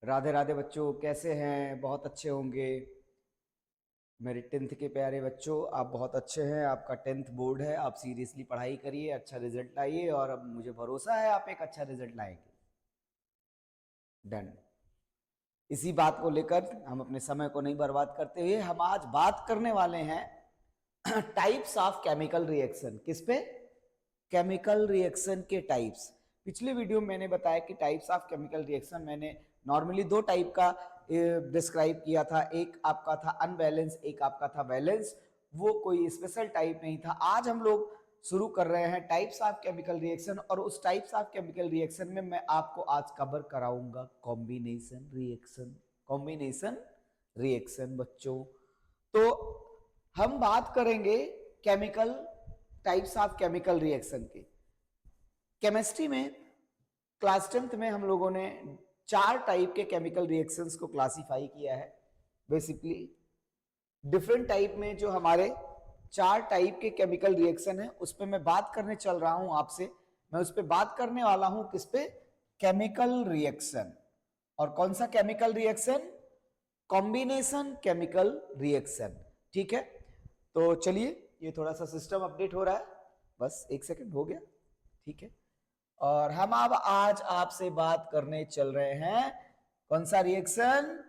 राधे राधे बच्चों, कैसे हैं? बहुत अच्छे होंगे। मेरे 10th के प्यारे बच्चों, आप बहुत अच्छे हैं। आपका 10th बोर्ड है, आप सीरियसली पढ़ाई करिए, अच्छा रिजल्ट लाइए और अब मुझे भरोसा है आप एक अच्छा रिजल्ट लाएंगे। डन। इसी बात को लेकर हम अपने समय को नहीं बर्बाद करते हुए हम आज बात करने वाले हैं टाइप्स ऑफ केमिकल रिएक्शन। किस पे? केमिकल रिएक्शन के टाइप्स। पिछले वीडियो में मैंने बताया कि टाइप्स ऑफ केमिकल रिएक्शन मैंने नॉर्मली दो टाइप का डिस्क्राइब किया था। एक आपका था अनबैलेंस, एक आपका था बैलेंस। वो कोई स्पेशल टाइप नहीं था। आज हम लोग शुरू कर रहे हैं टाइप्स ऑफ केमिकल रिएक्शन, और उस टाइप्स ऑफ केमिकल रिएक्शन में मैं आपको आज कवर कराऊंगा कॉम्बिनेशन रिएक्शन। कॉम्बिनेशन रिएक्शन बच्चों, तो हम बात करेंगे chemical types of chemical reaction की। केमिस्ट्री में क्लास 10th में हम लोगों ने 4 टाइप के केमिकल रिएक्शंस को क्लासिफाई किया है। बेसिकली डिफरेंट टाइप में जो हमारे 4 टाइप के केमिकल रिएक्शन है उस पर मैं बात करने चल रहा हूं आपसे। मैं उस पर बात करने वाला हूं किस पे? Chemical reaction. और कौन सा chemical reaction? Combination chemical reaction. ठीक है, तो चलिए, ये थोड़ा सा सिस्टम अपडेट हो रहा है, बस एक सेकंड हो गया। ठीक है, और हम अब आज आपसे बात करने चल रहे हैं कौन सा रिएक्शन?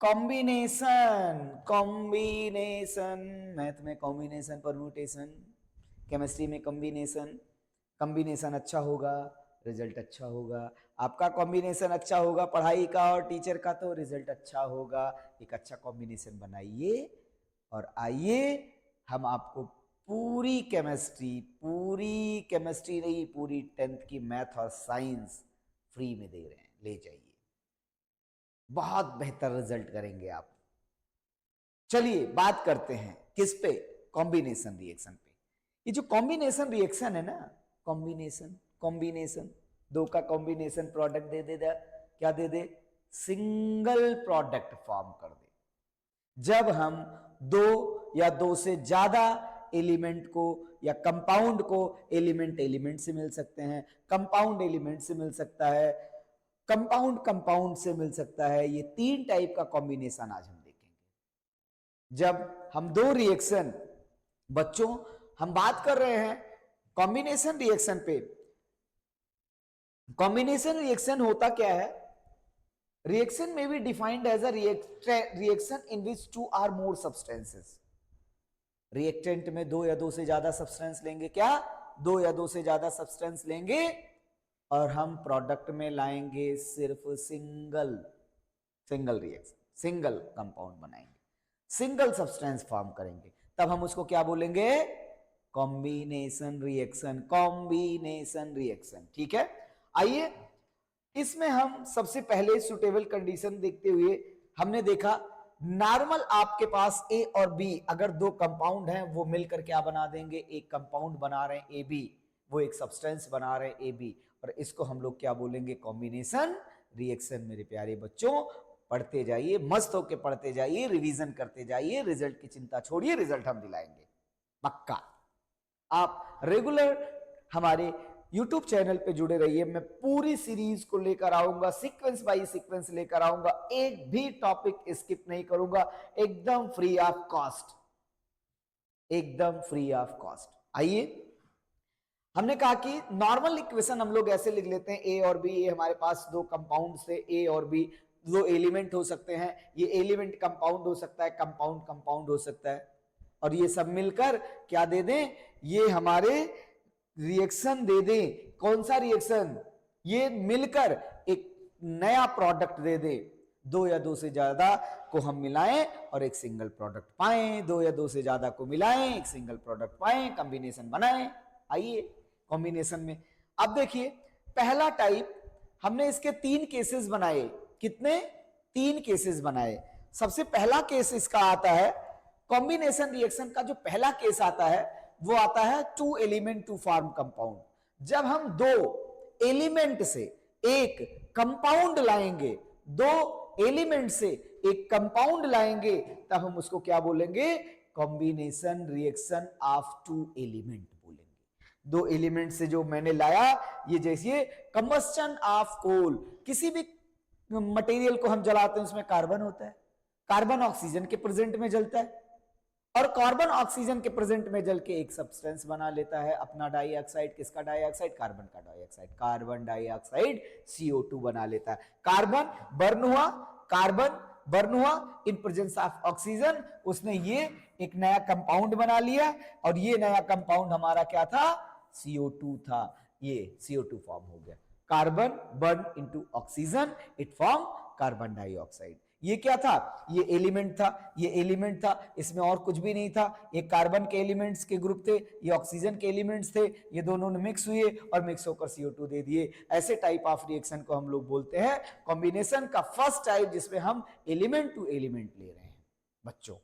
कॉम्बिनेशन। कॉम्बिनेशन, मैथ में कॉम्बिनेशन, परम्यूटेशन, केमिस्ट्री में कॉम्बिनेशन। कॉम्बिनेशन अच्छा होगा, रिजल्ट अच्छा होगा। आपका कॉम्बिनेशन अच्छा होगा पढ़ाई का और टीचर का, तो रिजल्ट अच्छा होगा। एक अच्छा कॉम्बिनेशन बनाइए और आइए हम आपको पूरी केमिस्ट्री नहीं, पूरी 10th की मैथ और साइंस फ्री में दे रहे हैं। ले जाइए, बहुत बेहतर रिजल्ट करेंगे आप। चलिए बात करते हैं किस पे? कॉम्बिनेशन रिएक्शन पे। ये जो कॉम्बिनेशन रिएक्शन है ना, कॉम्बिनेशन कॉम्बिनेशन, दो का कॉम्बिनेशन प्रोडक्ट दे दे, क्या दे दे? सिंगल प्रोडक्ट फॉर्म कर दे। जब हम दो या दो से ज्यादा एलिमेंट को या कंपाउंड को, एलिमेंट एलिमेंट से मिल सकते हैं, कंपाउंड एलिमेंट से मिल सकता है, कंपाउंड कंपाउंड से मिल सकता है, ये 3 टाइप का कॉम्बिनेशन आज हम देखेंगे। जब हम दो रिएक्शन, बच्चों हम बात कर रहे हैं कॉम्बिनेशन रिएक्शन पे। कॉम्बिनेशन रिएक्शन होता क्या है? रिएक्शन में be defined as a reaction in which 2 or more substances। Reactant में 2 या 2 से ज्यादा सब्सटेंस लेंगे। क्या? 2 या 2 से ज्यादा सब्सटेंस लेंगे और हम प्रोडक्ट में लाएंगे सिर्फ सिंगल रिएक्शन, सिंगल कंपाउंड बनाएंगे, सिंगल सब्सटेंस फॉर्म करेंगे। तब हम उसको क्या बोलेंगे? Combination reaction. कॉम्बिनेशन रिएक्शन, ठीक है। आइए, इसमें हम सबसे पहले सुटेबल कंडीशन देखते हुए हमने देखा नॉर्मल आपके पास ए और बी अगर दो कंपाउंड हैं वो मिलकर क्या बना देंगे? एक कंपाउंड बना रहे हैं ए बी, वो एक सब्सटेंस बना रहे हैं ए बी, और इसको हम लोग क्या बोलेंगे? Combination reaction. मेरे प्यारे बच्चों, पढ़ते जाइए, मस्त होके पढ़ते जाइए, रिवीजन करते जाइए, रिजल्ट की चिंता छोड़िए, रिजल्ट हम दिलाएंगे पक्का। आप रेगुलर हमारे YouTube चैनल पे जुड़े रहिए। मैं पूरी सीरीज को लेकर आऊंगा, सीक्वेंस बाय सीक्वेंस लेकर आऊंगा, एक भी टॉपिक स्किप नहीं करूंगा, एकदम फ्री ऑफ कॉस्ट, एकदम फ्री ऑफ कॉस्ट। आइए, हमने कहा कि नॉर्मल इक्वेशन हम लोग ऐसे लिख लेते हैं ए और बी। ये हमारे पास दो कंपाउंड से ए और बी, दो एलिमेंट हो सकते हैं। ये एलिमेंट कंपाउंड हो सकता है, कंपाउंड कंपाउंड हो सकता है, और ये सब मिलकर क्या दे दें? ये हमारे रिएक्शन दे दें। कौन सा रिएक्शन? ये मिलकर एक नया प्रोडक्ट दे दे। 2 या 2 से ज्यादा को हम मिलाएं और एक सिंगल प्रोडक्ट पाएं, 2 या 2 से ज्यादा को मिलाएं, एक सिंगल प्रोडक्ट पाएं, कॉम्बिनेशन बनाएं। आइए कॉम्बिनेशन में अब देखिए, पहला टाइप हमने इसके 3 केसेस बनाए। कितने? 3 केसेस बनाए। सबसे पहला केस इसका आता है, कॉम्बिनेशन रिएक्शन का जो पहला केस आता है वो आता है 2 एलिमेंट टू फॉर्म कंपाउंड। जब हम 2 एलिमेंट से एक कंपाउंड लाएंगे, 2 एलिमेंट से एक कंपाउंड लाएंगे, तब हम उसको क्या बोलेंगे? कॉम्बिनेशन रिएक्शन ऑफ 2 एलिमेंट बोलेंगे। 2 एलिमेंट से जो मैंने लाया, ये जैसे कंबस्टन ऑफ कोल, किसी भी मटेरियल को हम जलाते हैं उसमें कार्बन होता है, कार्बन ऑक्सीजन के प्रेजेंट में जलता है और कार्बन ऑक्सीजन के प्रेजेंट में जल के एक सब्सटेंस बना लेता है अपना डाइऑक्साइड। किसका डाइऑक्साइड? कार्बन का डाइऑक्साइड। कार्बन डाइऑक्साइड CO2 बना लेता है। कार्बन बर्न हुआ, कार्बन बर्न हुआ इन प्रेजेंस ऑफ ऑक्सीजन, उसने ये एक नया कंपाउंड बना लिया और ये नया कंपाउंड हमारा क्या था? CO2 था। ये CO2 फॉर्म हो गया। Carbon burn into oxygen, it form carbon dioxide. ये क्या था? ये एलिमेंट था, ये एलिमेंट था, इसमें और कुछ भी नहीं था। ये कार्बन के एलिमेंट्स के ग्रुप थे, ये ऑक्सीजन के एलिमेंट्स थे, ये दोनों ने मिक्स हुए और मिक्स होकर CO2 दे दिए। ऐसे टाइप ऑफ रिएक्शन को हम लोग बोलते हैं कॉम्बिनेशन का फर्स्ट टाइप, जिसमें हम एलिमेंट टू एलिमेंट ले रहे हैं बच्चों।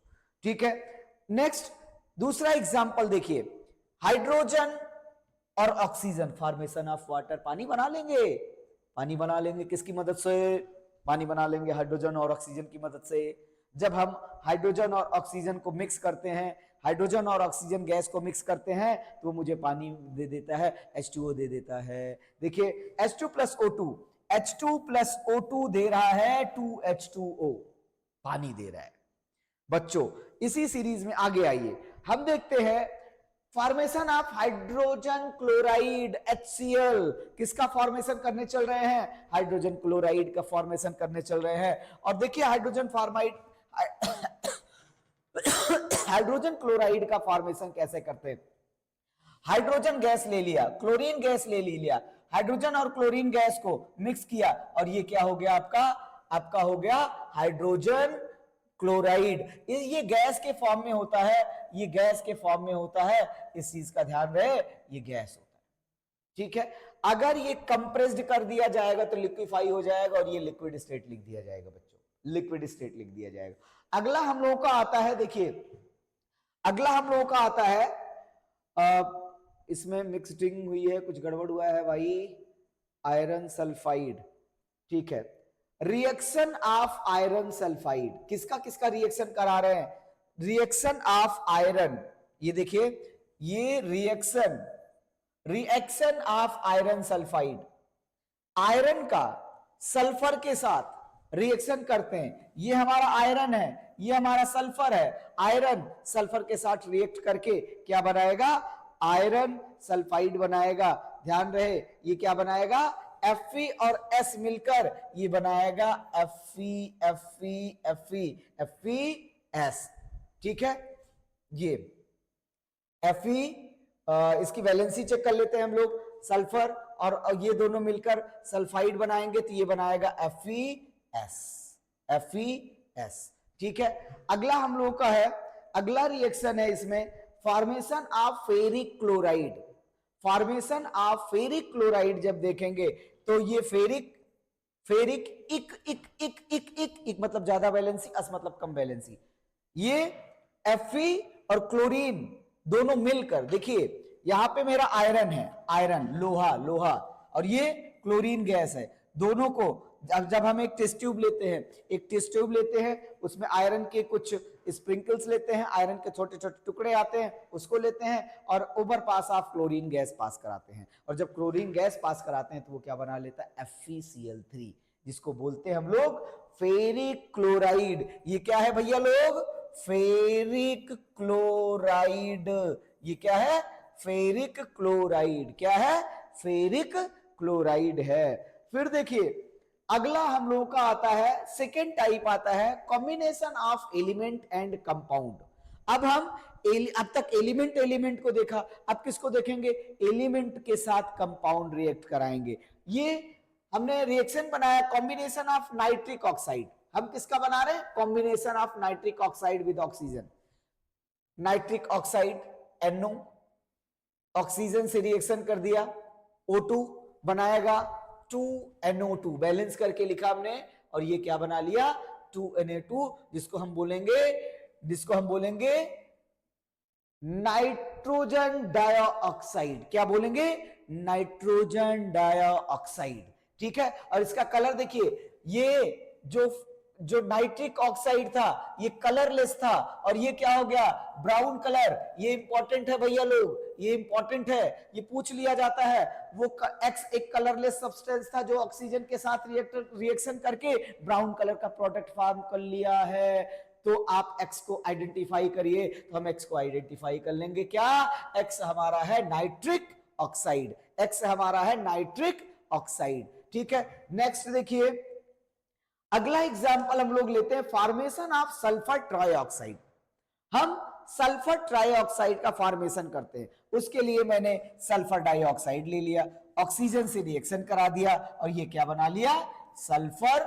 ठीक है, नेक्स्ट दूसरा एग्जांपल देखिए, हाइड्रोजन और ऑक्सीजन, फॉर्मेशन ऑफ वाटर। पानी बना लेंगे, पानी बना लेंगे किसकी मदद से? पानी बना लेंगे हाइड्रोजन और ऑक्सीजन की मदद से। जब हम हाइड्रोजन और ऑक्सीजन को मिक्स करते हैं, हाइड्रोजन और ऑक्सीजन गैस को मिक्स करते हैं तो मुझे पानी दे देता है, H2O दे देता है। देखिए H2 plus O2, H2 plus O2 दे रहा है 2H2O, पानी दे रहा है बच्चों। इसी सीरीज में आगे आइए, हम देखते हैं formation of hydrogen chloride HCl। किसका फॉर्मेशन करने चल रहे हैं? हाइड्रोजन क्लोराइड का फॉर्मेशन करने चल रहे हैं। और देखिए हाइड्रोजन फॉर्माइड हाइड्रोजन क्लोराइड का फॉर्मेशन कैसे करते हैं? हाइड्रोजन गैस ले लिया, क्लोरीन गैस ले लिया, हाइड्रोजन और क्लोरीन गैस को मिक्स किया और ये क्या हो गया? आपका हो गया हाइड्रोजन क्लोराइड। ये गैस के फॉर्म में होता है, ये गैस के फॉर्म में होता है, इस चीज का ध्यान रहे, ये गैस होता है। ठीक है, अगर ये कंप्रेस्ड कर दिया जाएगा तो लिक्विफाई हो जाएगा और ये लिक्विड स्टेट लिख दिया जाएगा बच्चों, लिक्विड स्टेट लिख दिया जाएगा। अगला हम लोगों का आता है, देखिए अगला हम लोगों का आता है, इसमें मिक्सडिंग हुई है, कुछ गड़बड़ हुआ है भाई, आयरन सल्फाइड। ठीक है, रिएक्शन ऑफ आयरन सल्फाइड, किसका किसका रिएक्शन करा रहे हैं? Reaction of iron. ये देखिए, ये reaction of iron sulphide, iron का सल्फर के साथ रिएक्शन करते हैं। ये हमारा आयरन है, ये हमारा सल्फर है। आयरन सल्फर के साथ रिएक्ट करके क्या बनाएगा? आयरन सल्फाइड बनाएगा। ध्यान रहे, ये क्या बनाएगा? Fe और S मिलकर ये बनाएगा FeS। ठीक है, ये Fe, इसकी वैलेंसी चेक कर लेते हैं हम लोग। सल्फर और ये दोनों मिलकर सल्फाइड बनाएंगे तो ये बनाएगा FeS। ठीक है, अगला हम लोग का है, अगला रिएक्शन है इसमें formation of ferric chloride. Formation of ferric chloride जब देखेंगे तो ये फेरिक इक मतलब ज्यादा वैलेंसी, अस मतलब कम वैलेंसी। ये Fe और क्लोरीन दोनों मिलकर, देखिए यहां पे मेरा आयरन है, आयरन लोहा, और ये क्लोरीन गैस है। दोनों को जब हम एक टेस्ट ट्यूब लेते हैं, उसमें आयरन के कुछ स्प्रिंकल्स लेते हैं, आयरन के छोटे छोटे टुकड़े आते हैं, उसको लेते हैं और over pass of chlorine gas pass कराते हैं। और जब क्लोरीन गैस पास कराते हैं तो वो क्या बना लेता है? FeCl3, जिसको बोलते हैं हम लोग फेरिक क्लोराइड। ये क्या है भैया लोग? Ferric chloride. ये क्या है? Ferric chloride. क्या है? फेरिक क्लोराइड है। फिर देखिए अगला हम लोगों का आता है, सेकेंड टाइप आता है combination of element and compound. अब तक एलिमेंट को देखा, अब किसको देखेंगे? एलिमेंट के साथ कंपाउंड रिएक्ट कराएंगे। ये हमने रिएक्शन बनाया कॉम्बिनेशन ऑफ नाइट्रिक ऑक्साइड। हम किसका बना रहे हैं? Combination of nitric oxide with oxygen. Nitric oxide NO, oxygen से रिएक्शन कर दिया, O2 बनाएगा 2NO2, बैलेंस करके लिखा हमने, और ये क्या बना लिया? 2Na2, जिसको हम बोलेंगे नाइट्रोजन डाइऑक्साइड। क्या बोलेंगे? Nitrogen dioxide. ठीक है, और इसका कलर देखिए, ये जो नाइट्रिक ऑक्साइड था ये कलरलेस था और ये क्या हो गया? Brown colour. ये इंपॉर्टेंट है भैया लोग, ये इंपॉर्टेंट है, ये पूछ लिया जाता है। वो X एक कलरलेस सब्सटेंस था जो ऑक्सीजन के साथ रिएक्शन करके ब्राउन कलर का प्रोडक्ट फॉर्म कर लिया है। तो आप X को आइडेंटिफाई करिए, तो हम X को आइडेंटिफाई कर लेंगे। क्या? X हमारा है नाइट्रिक ऑक्साइड, X हमारा है नाइट्रिक ऑक्साइड। ठीक है, नेक्स्ट देखिए, अगला एग्जांपल हम लोग लेते हैं फॉर्मेशन ऑफ सल्फर ट्राइऑक्साइड। हम सल्फर ट्राइऑक्साइड का फॉर्मेशन करते हैं, उसके लिए मैंने सल्फर डाइऑक्साइड ले लिया, ऑक्सीजन से रिएक्शन करा दिया और ये क्या बना लिया? Sulphur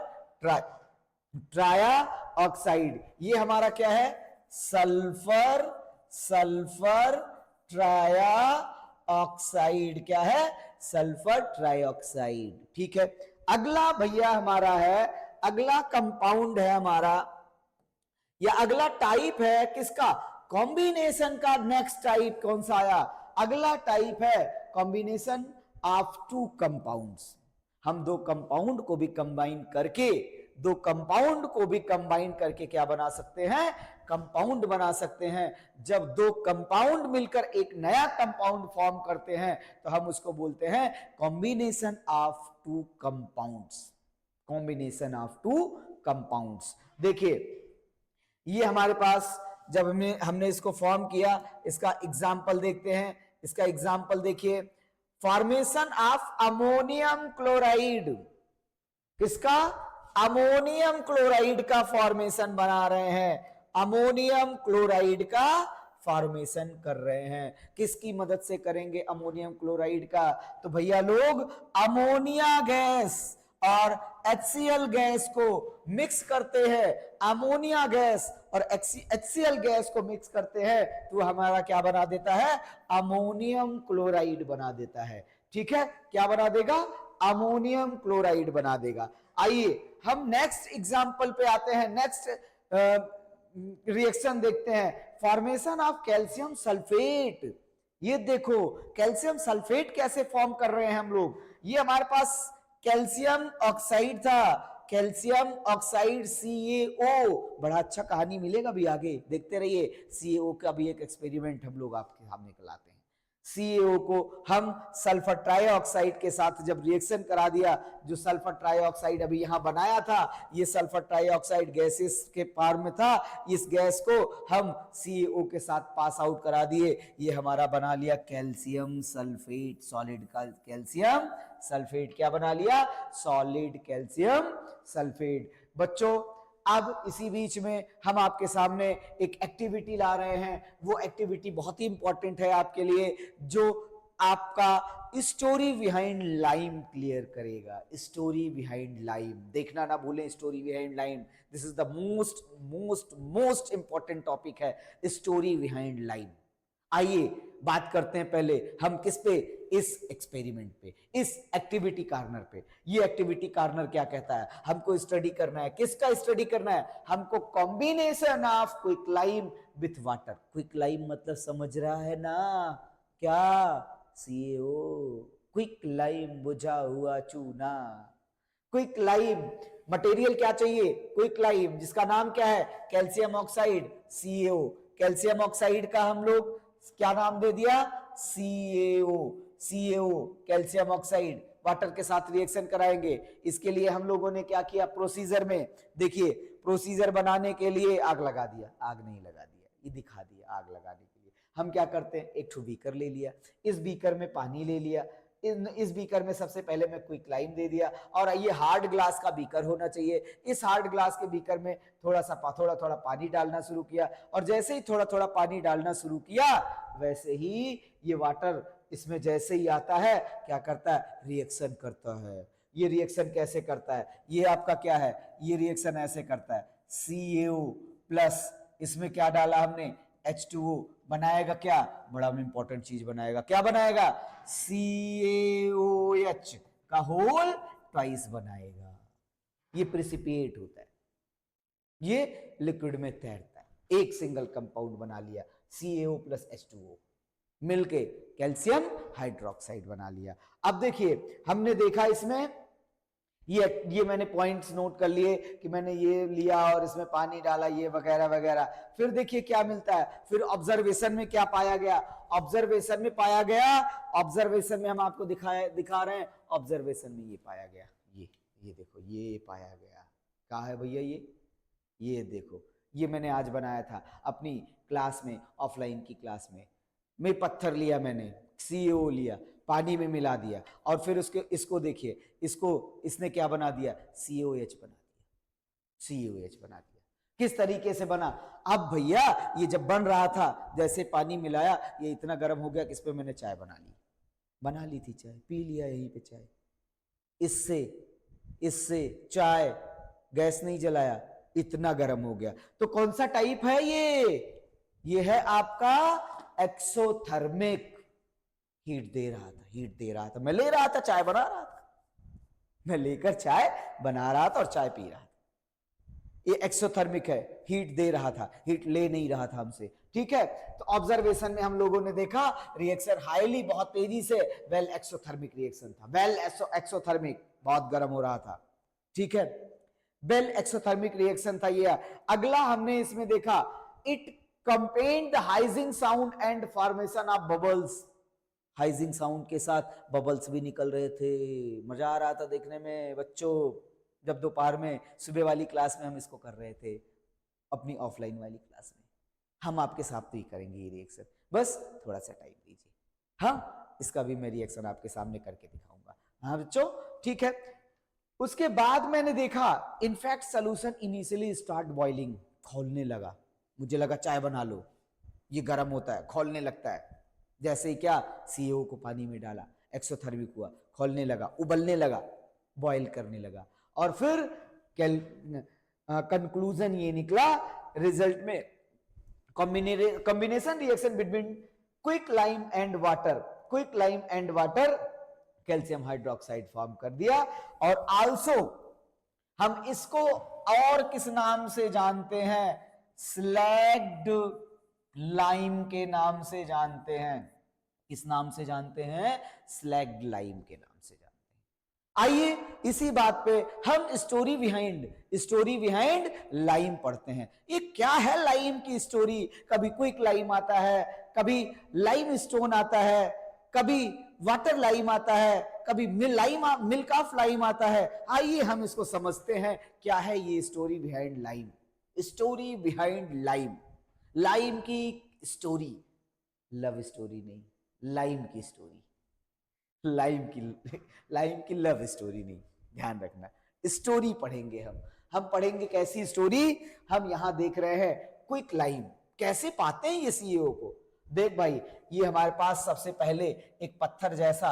trioxide. ये हमारा क्या है? Sulphur trioxide. क्या है? Sulphur trioxide. ठीक है, अगला भैया हमारा है, अगला कंपाउंड है हमारा, या अगला टाइप है किसका? कॉम्बिनेशन का। नेक्स्ट टाइप कौन सा आया? अगला टाइप है कॉम्बिनेशन ऑफ टू कंपाउंड्स। हम दो कंपाउंड को भी कंबाइन करके क्या बना सकते हैं? कंपाउंड बना सकते हैं। जब दो कंपाउंड मिलकर एक नया कंपाउंड फॉर्म करते हैं तो हम उसको बोलते हैं combination of two compounds. Combination of two compounds. देखिए, ये हमारे पास जब हमने इसको फॉर्म किया, इसका एग्जाम्पल देखते हैं। इसका एग्जाम्पल देखिए, फॉर्मेशन ऑफ अमोनियम क्लोराइड। किसका? अमोनियम क्लोराइड का फॉर्मेशन बना रहे हैं, अमोनियम क्लोराइड का फॉर्मेशन कर रहे हैं। किसकी मदद से करेंगे अमोनियम क्लोराइड का? तो भैया लोग अमोनिया गैस और HCl गैस को मिक्स करते हैं, अमोनिया गैस और HCl गैस को मिक्स करते हैं तो हमारा क्या बना देता है? अमोनियम क्लोराइड बना देता है। ठीक है, क्या बना देगा? अमोनियम क्लोराइड बना देगा। आइए हम नेक्स्ट एग्जांपल पे आते हैं, नेक्स्ट रिएक्शन देखते हैं, फॉर्मेशन ऑफ कैल्शियम सल्फेट। ये देखो कैल्शियम सल्फेट कैसे फॉर्म कर रहे हैं हम लोग। ये हमारे पास कैल्शियम ऑक्साइड था, कैल्शियम ऑक्साइड CaO। बड़ा अच्छा कहानी मिलेगा भी आगे, देखते रहिए। CaO का भी एक एक्सपेरिमेंट हम लोग आपके सामने लाते हैं। CaO को हम सल्फर ट्राइऑक्साइड के साथ जब रिएक्शन करा दिया, जो सल्फर ट्राइऑक्साइड अभी यहां बनाया था, ये सल्फर ट्राइऑक्साइड गैसेस के फॉर्म में था। इस गैस को हम CaO के साथ पास आउट करा दिए, ये हमारा बना लिया कैल्शियम सल्फेट, सॉलिड का कैल्शियम सल्फेट। क्या बना लिया? Solid calcium sulphate. बच्चों, अब इसी बीच में हम आपके सामने एक एक्टिविटी ला रहे हैं। वो एक्टिविटी बहुत ही इंपॉर्टेंट है आपके लिए, जो आपका स्टोरी बिहाइंड लाइम क्लियर करेगा। स्टोरी बिहाइंड लाइम देखना ना भूलें। Story behind lime, this is the most important topic है, स्टोरी बिहाइंड लाइम। आइए बात करते हैं पहले हम किस पे? इस एक्सपेरिमेंट पे, इस एक्टिविटी कार्नर पे। ये एक्टिविटी कार्नर क्या कहता है? हमको स्टडी करना है। किसका स्टडी करना है? हमको combination of quicklime with water. Quicklime मतलब समझ रहा है ना? क्या? CaO, क्विकलाइम, बुझा हुआ चूना। क्विकलाइम मटेरियल क्या चाहिए? क्विकलाइम, जिसका नाम क्या है? Calcium oxide, CaO। Calcium oxide का हम लोग क्या नाम दे दिया? CaO calcium oxide. वाटर के साथ रिएक्शन कराएंगे। इसके लिए हम लोगों ने क्या किया? प्रोसीजर में देखिए, प्रोसीजर बनाने के लिए आग लगा दिया, आग नहीं लगा दिया, ये दिखा दिया। आग लगाने के लिए हम क्या करते हैं? एक ठो बीकर ले लिया, इस बीकर में पानी ले लिया, इस बीकर में सबसे पहले मैं क्विकलाइम दे दिया, और ये हार्ड ग्लास का बीकर होना चाहिए। इस हार्ड ग्लास के बीकर में थोड़ा पानी डालना शुरू किया, और जैसे ही थोड़ा थोड़ा पानी डालना शुरू किया, वैसे ही ये वाटर इसमें जैसे ही आता है क्या करता है? रिएक्शन करता है। ये रिएक्शन कैसे करता है? ये आपका क्या है? ये रिएक्शन ऐसे करता है, CaO प्लस इसमें क्या डाला हमने? H2O बनाएगा क्या? बड़ा इंपॉर्टेंट चीज बनाएगा। क्या बनाएगा? CaOH का होल ट्वाइस बनाएगा। ये प्रेसिपिएट होता है, ये लिक्विड में तैरता है। एक सिंगल कंपाउंड बना लिया, CaO प्लस H2O मिलके कैल्शियम हाइड्रोक्साइड बना लिया। अब देखिए, हमने देखा इसमें ये मैंने पॉइंट्स नोट कर लिए कि मैंने ये लिया और इसमें पानी डाला, ये वगैरह वगैरह। फिर देखिए क्या मिलता है, फिर ऑब्जर्वेशन में क्या पाया गया, ऑब्जर्वेशन में पाया गया, ऑब्जर्वेशन में हम आपको दिखा रहे हैं, ऑब्जर्वेशन में ये पाया गया, ये देखो ये पाया गया। कहाँ है भैया ये देखो, ये मैंने आज बनाया था अपनी क्लास में, ऑफलाइन की क्लास में पत्थर लिया मैंने, CaO लिया, पानी में मिला दिया, और फिर इसको देखिए, इसने क्या बना दिया, COH बना दिया, COH बना दिया। किस तरीके से बना, अब भैया ये जब बन रहा था, जैसे पानी मिलाया, ये इतना गर्म हो गया कि इस पे मैंने चाय बना ली थी चाय, पी लिया यहीं पे चाय। इससे चाय, गैस नहीं जलाया, इतना गर्म हो गया। तो कौन सा टाइप है ये है आपका एक्सोथर्मिक। हीट दे रहा था, मैं ले रहा था, चाय बना रहा था, मैं लेकर चाय बना रहा था और चाय पी रहा था। ये एक्सोथर्मिक है, हीट दे रहा था, हीट ले नहीं रहा था हमसे, ठीक है। तो ऑब्जर्वेशन में हम लोगों ने देखा रिएक्शन हाईली, बहुत तेजी से वेल एक्सोथर्मिक रिएक्शन था, वेल एक्सोथर्मिक, बहुत गर्म हो रहा था, ठीक है, वेल एक्सोथर्मिक रिएक्शन था ये। अगला हमने इसमें देखा, it companied the hissing sound and formation of bubbles. Hissing sound के साथ बबल्स भी निकल रहे थे, मजा आ रहा था देखने में बच्चों। जब दोपहर में सुबह वाली क्लास में हम इसको कर रहे थे, अपनी ऑफलाइन वाली क्लास में हम आपके साथ तो ही करेंगे ये रिएक्शन, बस थोड़ा सा टाइम दीजिए। हाँ, इसका भी मैं रिएक्शन आपके सामने करके दिखाऊंगा। हाँ बच्चों, ठीक है। उसके बाद मैंने देखा, in fact solution initially start boiling, खौलने लगा। मुझे लगा चाय बना लो, ये गर्म होता है, खौलने लगता है। जैसे ही क्या, CaO को पानी में डाला, एक्सोथर्मिक हुआ, खौलने लगा, उबलने लगा, बॉयल करने लगा, और फिर कंक्लूजन ये निकला रिजल्ट में, combination reaction between quick lime and water calcium hydroxide form कर दिया। और आल्सो हम इसको और किस नाम से जानते हैं, स्लैग्ड लाइम के नाम से जानते हैं। किस नाम से जानते हैं, स्लैग्ड लाइम के नाम से जानते हैं। आइए इसी बात पे हम स्टोरी बिहाइंड लाइम पढ़ते हैं। ये क्या है लाइम की स्टोरी, कभी क्विक लाइम आता है, कभी लाइम स्टोन आता है, कभी वाटर लाइम आता है, कभी मिल्क ऑफ लाइम आता है। आइए हम इसको समझते हैं, क्या है ये story behind lime. Story behind lime, lime की स्टोरी, लव स्टोरी नहीं, लाइम की स्टोरी, लाइम की लव स्टोरी नहीं, ध्यान रखना। स्टोरी पढ़ेंगे हम पढ़ेंगे कैसी स्टोरी। हम यहां देख रहे हैं क्विक लाइम, कैसे पाते हैं ये CaO को। देख भाई, ये हमारे पास सबसे पहले एक पत्थर जैसा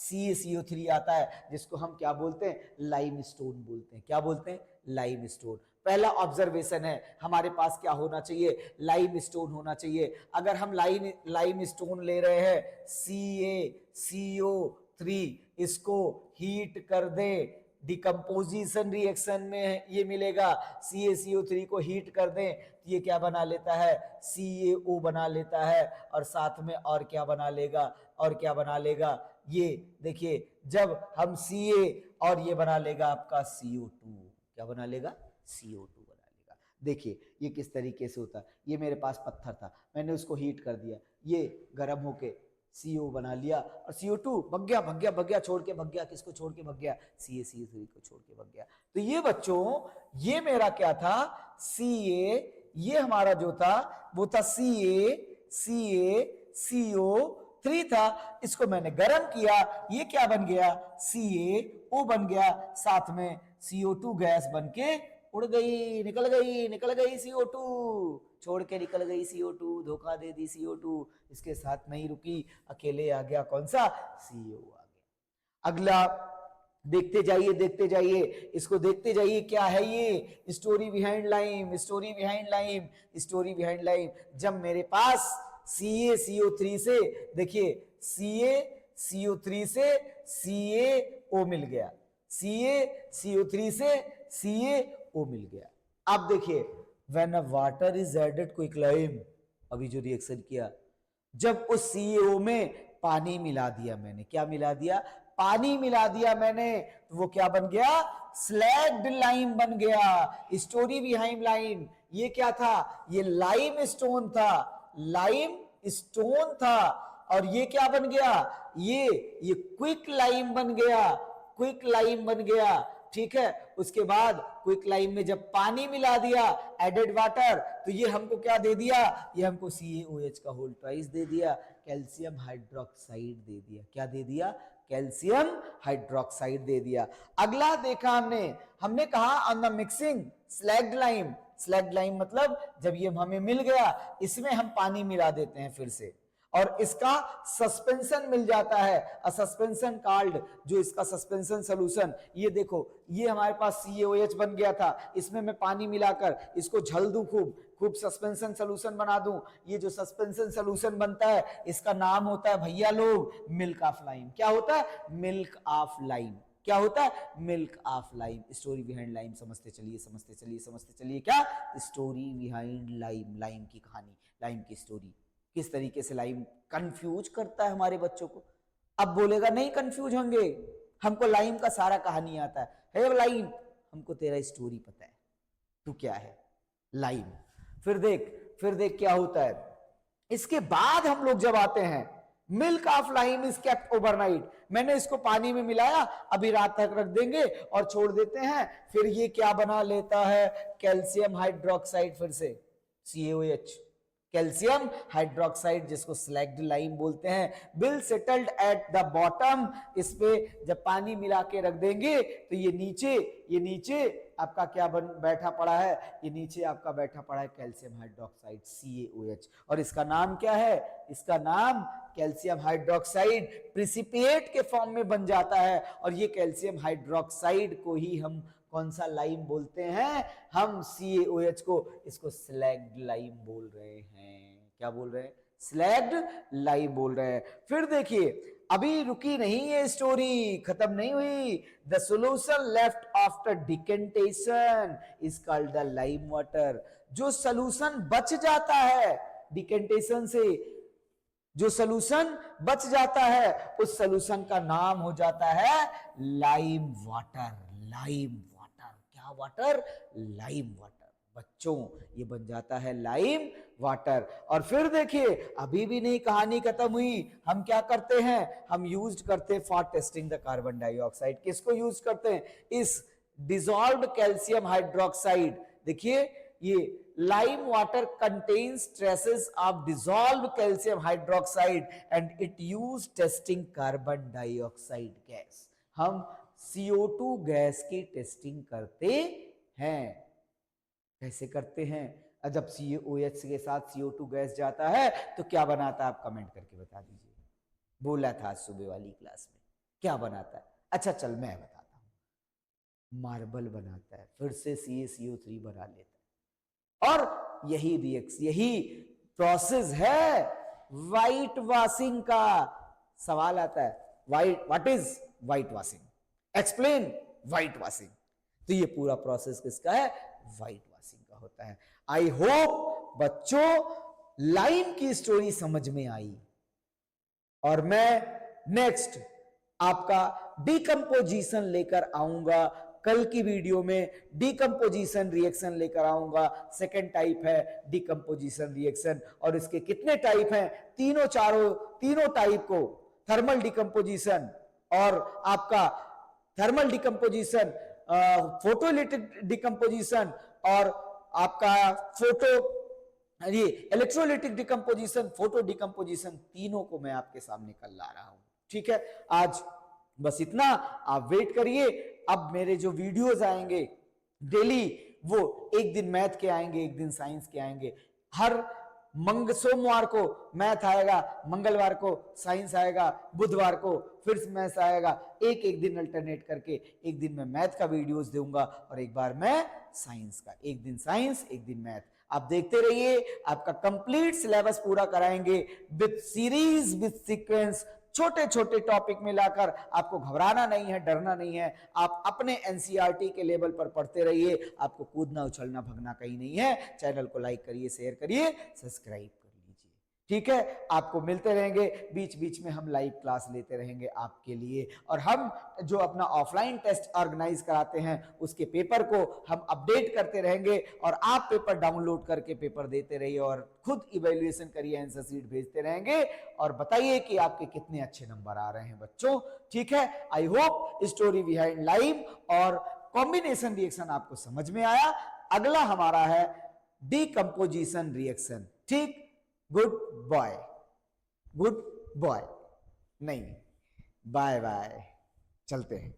CaCO3 आता है, जिसको हम क्या बोलते हैं, लाइम स्टोन बोलते हैं। क्या बोलते हैं, लाइम स्टोन। पहला ऑब्जर्वेशन है, हमारे पास क्या होना चाहिए, लाइम स्टोन होना चाहिए। अगर हम लाइम स्टोन ले रहे हैं, CaCO3, इसको हीट कर दे, डिकम्पोजिशन रिएक्शन में ये मिलेगा, CaCO3 को हीट कर दें तो ये क्या बना लेता है, CaO बना लेता है, और साथ में और क्या बना लेगा, ये देखिए, जब हम Ca और ये बना लेगा आपका CO2, क्या बना लेगा, CO2 बना लेगा। देखिए ये किस तरीके से होता है, ये मेरे पास पत्थर था, मैंने उसको हीट कर दिया, ये गर्म होके CO बना लिया, और CO2 भग गया, छोड़ के भग गया, किसको छोड़ के भग गया, CaCO3 को छोड़ के भग गया। तो ये बच्चों, ये मेरा क्या था, Ca, ये हमारा जो था वो था CaCO3 था, इसको मैंने गर्म किया, ये क्या बन गया, CaO बन गया, साथ में CO2 गैस बन के उड़ गई, निकल गई CO2, छोड़ के निकल गई CO2, धोखा दे दी CO2, इसके साथ नहीं रुकी, अकेले आ गया कौन सा, CO आ गया। अगला देखते जाइए, इसको देखते जाइए, क्या है ये, स्टोरी बिहाइंड लाइम। जब मेरे पास CaCO3 से, देखिए CaCO3 से CaO मिल गया, CaCO3 से CaO मिल गया। अब देखिए, when a water is added quick lime, अभी जो रिएक्शन किया, जब उस CaO में पानी मिला दिया मैंने, क्या मिला दिया, पानी मिला दिया मैंने तो वो क्या बन गया, स्लैग्ड लाइम बन गया। स्टोरी बिहाइंड लाइम, ये क्या था, ये लाइम स्टोन था, लाइम स्टोन था। और ये क्या बन गया, ये क्विक लाइम बन गया, क्विक लाइम बन गया। ठीक है, उसके बाद क्विक लाइम में जब पानी मिला दिया, एडेड वाटर, तो ये हमको क्या दे दिया, ये हमको CaOH का होल ट्वाइस दे दिया, कैल्शियम हाइड्रोक्साइड दे दिया। क्या दे दिया, कैल्शियम हाइड्रोक्साइड दे दिया। अगला देखा हमने कहा on the mixing slagged lime. Slagged lime मतलब जब ये हमें मिल गया, इसमें हम पानी मिला देते हैं फिर से, और इसका सस्पेंशन मिल जाता है, अ सस्पेंशन कॉल्ड, जो इसका सस्पेंशन सोल्यूशन, ये देखो ये हमारे पास CaOH बन गया था, इसमें मैं पानी मिलाकर इसको झल दूं, खूब सस्पेंशन सोल्यूशन बना दूं। ये जो सस्पेंशन सोल्यूशन बनता है इसका नाम होता है भैया लोग मिल्क ऑफ लाइम। क्या होता है, मिल्क ऑफ लाइम। क्या होता है, milk of lime. Story behind lime समझते चलिए, समझते चलिए, समझते चलिए। क्या स्टोरी बिहाइंड लाइम, लाइम की कहानी, लाइम की स्टोरी, किस तरीके से लाइम कंफ्यूज करता है हमारे बच्चों को। अब बोलेगा नहीं कंफ्यूज होंगे, हमको लाइम का सारा कहानी आता है। हे लाइम, हमको तेरा स्टोरी पता है, तू क्या है लाइम। फिर देख क्या होता है। इसके बाद हम लोग जब आते हैं, milk of lime is kept overnight, मैंने इसको पानी में मिलाया, अभी रात तक रख देंगे और छोड़ देते हैं। फिर ये क्या बना लेता है, कैल्शियम हाइड्रोक्साइड, फिर से CaOH, कैल्शियम हाइड्रोक्साइड, जिसको स्लैग्ड लाइम बोलते हैं। Bill settled at the bottom, इस पे जब पानी मिला के रख देंगे तो ये नीचे आपका क्या बैठा पड़ा है, ये नीचे आपका बैठा पड़ा है कैल्शियम हाइड्रोक्साइड CaOH। और इसका नाम क्या है, इसका नाम कैल्शियम हाइड्रोक्साइड प्रिसिपिएट के फॉर्म में बन जाता है। और ये कैल्शियम हाइड्रोक्साइड को ही हम कौन सा लाइम बोलते हैं, हम CaOH को, इसको स्लैग्ड लाइम बोल रहे हैं। क्या बोल रहे हैं, स्लैग्ड लाइम बोल रहे हैं। फिर देखिए अभी रुकी नहीं ये स्टोरी, खत्म नहीं हुई। The solution left after decantation is called the lime water. जो सोल्यूशन बच जाता है डिकेंटेशन से, जो सोल्यूशन बच जाता है, उस सोल्यूशन का नाम हो जाता है लाइम वाटर। लाइम वाटर, क्या वाटर, लाइम वाटर। बच्चों ये बन जाता है लाइम वाटर। और फिर देखिए अभी भी नहीं कहानी खत्म हुई, हम क्या करते हैं, हम यूज करते हैं for testing the carbon dioxide. किसको यूज करते हैं, इस डिसॉल्व्ड कैल्शियम हाइड्रोक्साइड। देखिए ये lime water contains traces of dissolved calcium hydroxide and it used testing carbon dioxide gas। हम CO2 गैस की टेस्टिंग करते हैं। कैसे करते हैं, जब CaOH के साथ CO2 गैस जाता है तो क्या बनाता है, आप कमेंट करके बता दीजिए। बोला था सुबह वाली क्लास में, क्या बनाता है। अच्छा चल मैं बताता हूं, मार्बल बनाता है, फिर से CaCO3 बना लेता है। और यही प्रोसेस है वाइट वॉशिंग का। सवाल आता है what is white washing, explain white washing. तो ये पूरा प्रोसेस किसका है, वाइट वॉशिंग का होता है। आई होप बच्चों लाइम की स्टोरी समझ में आई। और मैं नेक्स्ट आपका डिकम्पोजिशन लेकर आऊंगा, कल की वीडियो में डिकम्पोजिशन रिएक्शन लेकर आऊंगा। सेकेंड टाइप है डिकम्पोजिशन रिएक्शन, और इसके कितने टाइप हैं, तीनों टाइप को, थर्मल डिकम्पोजिशन और आपका थर्मल डिकम्पोजिशन, फोटोलिटिक डिकम्पोजिशन और आपका ये इलेक्ट्रोलिटिक डिकम्पोजिशन, फोटो डिकम्पोजिशन, तीनों को मैं आपके सामने कल ला रहा हूं। ठीक है, आज बस इतना, आप वेट करिए। अब मेरे जो वीडियोस आएंगे डेली, वो एक दिन मैथ के आएंगे, एक दिन साइंस के आएंगे। हर सोमवार को मैथ आएगा, मंगलवार को साइंस आएगा, बुधवार को फिर मैथ आएगा। एक दिन अल्टरनेट करके, एक दिन मैं मैथ का वीडियोस दूंगा और एक बार मैं साइंस का, एक दिन साइंस एक दिन मैथ। आप देखते रहिए, आपका कंप्लीट सिलेबस पूरा कराएंगे विद सीरीज, विद सीक्वेंस, छोटे छोटे टॉपिक में लाकर। आपको घबराना नहीं है, डरना नहीं है। आप अपने एनसीईआरटी के लेवल पर पढ़ते रहिए, आपको कूदना उछलना भगना कहीं नहीं है। चैनल को लाइक करिए, शेयर करिए, सब्सक्राइब कर लीजिए। ठीक है, आपको मिलते रहेंगे, बीच बीच में हम लाइव क्लास लेते रहेंगे आपके लिए, और हम जो अपना ऑफलाइन टेस्ट ऑर्गेनाइज कराते हैं उसके पेपर को हम अपडेट करते रहेंगे, और आप पेपर डाउनलोड करके पेपर देते रहिए और खुद इवैल्यूएशन करिए, आंसर शीट भेजते रहेंगे और बताइए कि आपके कितने अच्छे नंबर आ रहे हैं बच्चों। ठीक है, I hope story behind live और कॉम्बिनेशन रिएक्शन आपको समझ में आया। अगला हमारा है डीकंपोजिशन रिएक्शन। ठीक, गुड बॉय, गुड बॉय, नहीं, बाय बाय, चलते हैं।